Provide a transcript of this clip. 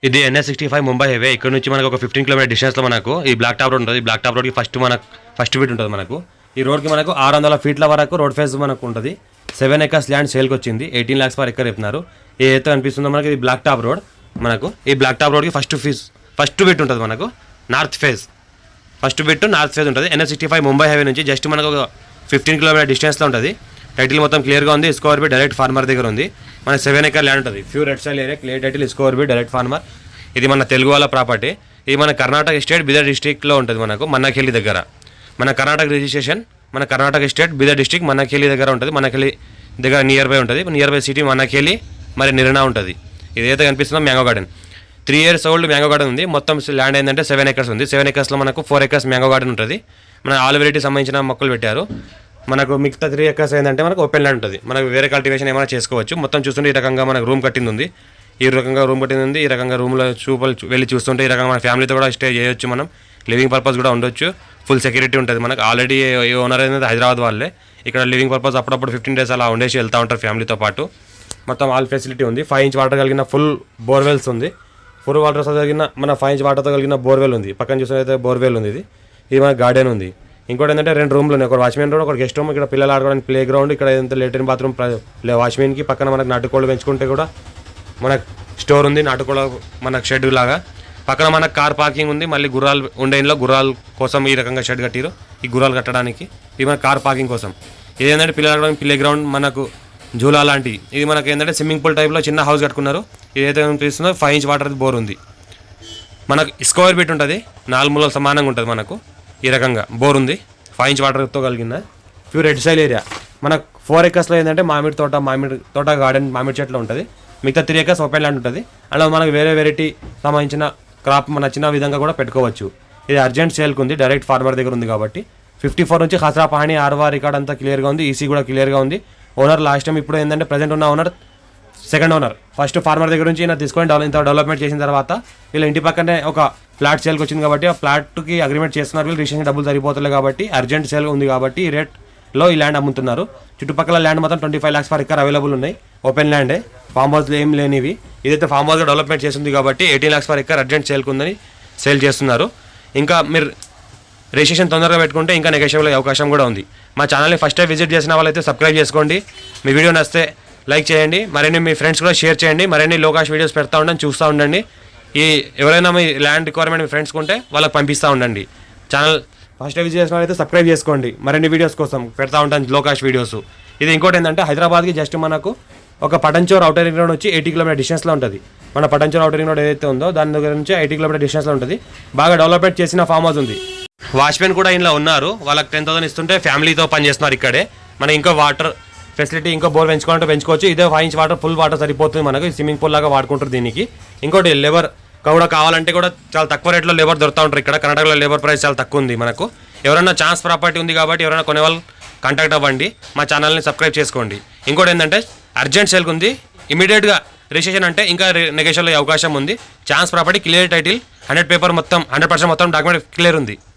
ఇది NH65 Mumbai highway. ఇక్కడ నుంచి మనకు ఒక 15 కిలోమీటర్ డిస్టెన్స్లో మనకు ఈ బ్లాక్ టాప్ రోడ్ ఉంటుంది. ఈ బ్లాక్ టాప్ రోడ్కి ఫస్ట్ ఫీట్ ఉంటుంది మనకు. ఈ రోడ్కి మనకు 600 ఫీట్ల వరకు రోడ్ ఫేస్ మనకు ఉంటుంది. 7 acres ల్యాండ్ సేల్కి వచ్చింది. 18 lakhs per acre చెప్తున్నారు. ఏదైతే అనిపిస్తుందో మనకి ఇది బ్లాక్ టాప్ రోడ్. మనకు ఈ బ్లాక్ టాప్ రోడ్కి ఫస్ట్ ఫీట్ ఉంటుంది మనకు north face. First bit north phase ఉంటుంది. NH65 ముంబై హైవే నుంచి జస్ట్ మనకు ఒక 15 కిలోమీటర్ డిస్టెన్స్లో ఉంటుంది. టైటిల్ మొత్తం క్లియర్గా ఉంది. స్కోర్ బి డైరెక్ట్ ఫార్మర్ దగ్గర ఉంది. మన 7 acre ల్యాండ్ ఉంటుంది. Pure red soil area, clear title, స్కోర్ బి డైరెక్ట్ ఫార్మర్. ఇది మన తెలుగు వాళ్ళ ప్రాపర్టీ. ఇది మన కర్ణాటక స్టేట్ బీదర్ డిస్ట్రిక్ట్లో ఉంటుంది. మనకు మన్నకెల్లి దగ్గర మన కర్ణాటక రిజిస్ట్రేషన్, మన కర్ణాటక స్టేట్ బీదర్ డిస్ట్రిక్ట్ మన్నకెల్లి దగ్గర ఉంటుంది. మన్నకెల్లి దగ్గర నియర్ బై ఉంటుంది. నియర్ బై సిటీ మన్నకెల్లి మరి నిర్ణా ఉంటుంది. ఇదైతే కనిపిస్తుందో mango garden. 3 years old mango garden ఉంది. మొత్తం ల్యాండ్ ఏంటంటే 7 acres ఉంది. 7 acresలో మనకు 4 acres మ్యాంగో గార్డెన్ ఉంటుంది. మన ఆల్ వెరైటీ సంబంధించిన మొక్కలు పెట్టారు. మనకు మిగతా 3 acres ఏంటంటే మనకు ఓపెన్ ల్యాండ్ ఉంటుంది. మనకు వేరే కల్టివేషన్ ఏమైనా చేసుకోవచ్చు. మొత్తం చూస్తుంటే ఈ రకంగా మనకు రూమ్ కట్టింది ఉంది. ఈ రకంగా రూమ్ కట్టింది ఉంది. ఈ రకంగా రూమ్లో వెళ్ళి చూస్తుంటే ఈ రకంగా మన ఫ్యామిలీతో కూడా స్టే చేయొచ్చు. మనం లివింగ్ పర్పస్ కూడా ఉండొచ్చు. ఫుల్ సెక్యూరిటీ ఉంటుంది. మనకు ఆల్రెడీ ఓనర్ అనేది హైదరాబాద్ వాళ్ళే. ఇక్కడ లివింగ్ పర్పస్ అప్పుడప్పుడు 15 days అలా ఉండేసి వెళ్తూ ఉంటారు ఫ్యామిలీతో పాటు. మొత్తం ఆల్ ఫెసిలిటీ ఉంది. 5 inch వాటర్ కలిగిన ఫుల్ బోర్వెల్స్ ఉంది. ఫుల్ వాటర్ కలిగిన మన 5 inch వాటర్తో కలిగిన బోర్వెల్ ఉంది. పక్కన చూసినట్లయితే బోర్వెల్ ఉంది. ఇది మన గార్డెన్ ఉంది. ఇంకోటి ఏంటంటే 2 రూమ్లు ఉన్నాయి. ఒక వాచ్మెన్ రూమ్, ఒక గెస్ట్ రూమ్. ఇక్కడ పిల్లలు ఆడుకోవడానికి ప్లే గ్రౌండ్. ఇక్కడ ఏంటంటే లేట్రిన్ బాత్రూమ్ వాచ్మెన్కి. పక్కన మనకు నాటుకోళ్ళు పెంచుకుంటే కూడా మనకు స్టోర్ ఉంది. నాటుకోళ్ళ మనకు షెడ్ లాగా. పక్కన మనకు కార్ పార్కింగ్ ఉంది. మళ్ళీ గుర్రాలు ఉండే ఇంట్లో గుర్రాల కోసం ఈ రకంగా షెడ్ కట్టిరు. ఈ గుర్రాలు కట్టడానికి ఇది మన కార్ పార్కింగ్ కోసం. ఇది ఏంటంటే పిల్లలు ఆడుకోవడానికి ప్లే గ్రౌండ్, మనకు జూలా లాంటివి. ఇది మనకి ఏంటంటే స్విమ్మింగ్ పూల్ టైప్లో చిన్న హౌస్ కట్టుకున్నారు. ఇదైతే చూస్తుందో 5 inch వాటర్ బోర్ ఉంది. మనకు స్క్వేర్ ఫీట్ ఉంటుంది. 4 మూలలు సమానంగా ఉంటుంది. మనకు ఈ రకంగా బోర్ ఉంది. 5 inch వాటర్తో కలిగిన ప్యూర్ రెడ్ సాయిల్ ఏరియా. మనకు 4 acresలో ఏంటంటే మామిడి తోట గార్డెన్, మామిడి చెట్లు ఉంటుంది. మిగతా 3 acres ఓపెన్ ల్యాండ్ ఉంటుంది. అలా మనకు వేరే వెరైటీ సంబంధించిన క్రాప్ నచ్చిన విధంగా కూడా పెట్టుకోవచ్చు. ఇది అర్జెంట్ సేల్కి ఉంది. డైరెక్ట్ ఫార్మర్ దగ్గర ఉంది కాబట్టి 54 నుంచి ఖసరా పహాణి ఆర్వా రికార్డ్ అంతా క్లియర్గా ఉంది. ఈసీ కూడా క్లియర్గా ఉంది. ఓనర్ లాస్ట్ టైం ఇప్పుడు ఏంటంటే ప్రజెంట్ ఉన్న owner second owner. First farmer దగ్గర నుంచి ఈయన తీసుకొని ఇంత డెవలప్మెంట్ చేసిన తర్వాత వీళ్ళ ఇంటి పక్కనే ఒక ఫ్లాట్ సేల్కి వచ్చింది కాబట్టి ఆ ఫ్లాట్కి అగ్రిమెంట్ చేస్తున్నారు. వీళ్ళు రిజిస్ట్రేషన్ డబ్బులు సరిపోతలేదు కాబట్టి అర్జెంట్ సేల్ ఉంది కాబట్టి ఈ రేట్లో ఈ ల్యాండ్ అమ్ముతున్నారు. చుట్టుపక్కల ల్యాండ్ మొత్తం 25 lakhs per acre అవైలబుల్ ఉన్నాయి. ఓపెన్ ల్యాండే, ఫామ్ హౌస్లో ఏం లేనివి. ఇదైతే ఫామ్ హౌస్గా డెవలప్మెంట్ చేస్తుంది కాబట్టి 18 lakhs per acre అర్జెంట్ సేల్కి ఉందని సేల్ చేస్తున్నారు. ఇంకా మీరు రిజిస్ట్రేషన్ తొందరగా పెట్టుకుంటే ఇంకా నెగోషియబుల్ అయ్యే అవకాశం కూడా ఉంది. మా ఛానల్ని ఫస్ట్ టైం విజిట్ చేసిన వాళ్ళైతే సబ్స్క్రైబ్ చేసుకోండి. మీ వీడియో నచ్చితే లైక్ చేయండి. మరిన్ని మీ ఫ్రెండ్స్ కూడా షేర్ చేయండి. మరిన్ని లో కాస్ట్ వీడియోస్ పెడతా ఉండండి, చూస్తూ ఉండండి. ఎవరైనా మీ ల్యాండ్ రిక్వైర్మెంట్ మీ ఫ్రెండ్స్ ఉంటే వాళ్ళకి పంపిస్తూ ఉండండి. ఛానల్ ఫస్ట్ టైం విజిట్ చేసిన వాళ్ళైతే సబ్స్క్రైబ్ చేసుకోండి. మరిన్ని వీడియోస్ కోసం పెడతా ఉంటాను లో కాస్ట్ వీడియోస్. ఇది ఇంకోటి ఏంటంటే హైదరాబాద్కి జస్ట్ మనకు ఒక పటంచోర్ ఔటర్ రింగ్ రోడ్ వచ్చి 80 కిలోమీటర్ డిస్టెన్స్లో ఉంటుంది. మన పటంచోర్ ఔటర్ రింగ్ రోడ్ ఏదైతే ఉందో దాని దగ్గర నుంచి 80 కిలోమీటర్ డిస్టెన్స్లో ఉంటుంది. బాగా డెవలప్మెంట్ చేసిన ఫామ్ హౌస్ ఉంది. వాచ్మెన్ కూడా ఇంట్లో ఉన్నారు. వాళ్ళకి 10,000 ఇస్తుంటే ఫ్యామిలీతో పని చేస్తున్నారు ఇక్కడే. మనకి ఇంకో వాటర్ ఫెసిలిటీ, ఇంకో బోర్ పెంచుకోవాలంటే పెంచుకోవచ్చు. ఇదే 5 inch వాటర్, ఫుల్ వాటర్ సరిపోతుంది మనకు. స్విమ్మింగ్ పూల్ లాగా వాడుకుంటారు దీనికి. ఇంకోటి లేబర్ కూడా కావాలంటే కూడా చాలా తక్కువ రేట్లో లేబర్ దొరుకుతూ ఉంటారు. ఇక్కడ కర్ణాటకలో లేబర్ ప్రైస్ చాలా తక్కువ ఉంది మనకు. ఎవరైనా ఛాన్స్ ప్రాపర్టీ ఉంది కాబట్టి ఎవరైనా కొనేవాళ్ళు కాంటాక్ట్ అవ్వండి. మా ఛానల్ని సబ్స్క్రైబ్ చేసుకోండి. ఇంకోటి ఏంటంటే అర్జెంట్ సేల్కి ఉంది. ఇమీడియట్గా రిజిస్ట్రేషన్ అంటే ఇంకా నెగోషియబుల్ అయ్యే అవకాశం ఉంది. ఛాన్స్ ప్రాపర్టీ, క్లియర్ టైటిల్, 100% మొత్తం డాక్యుమెంట్ క్లియర్ ఉంది.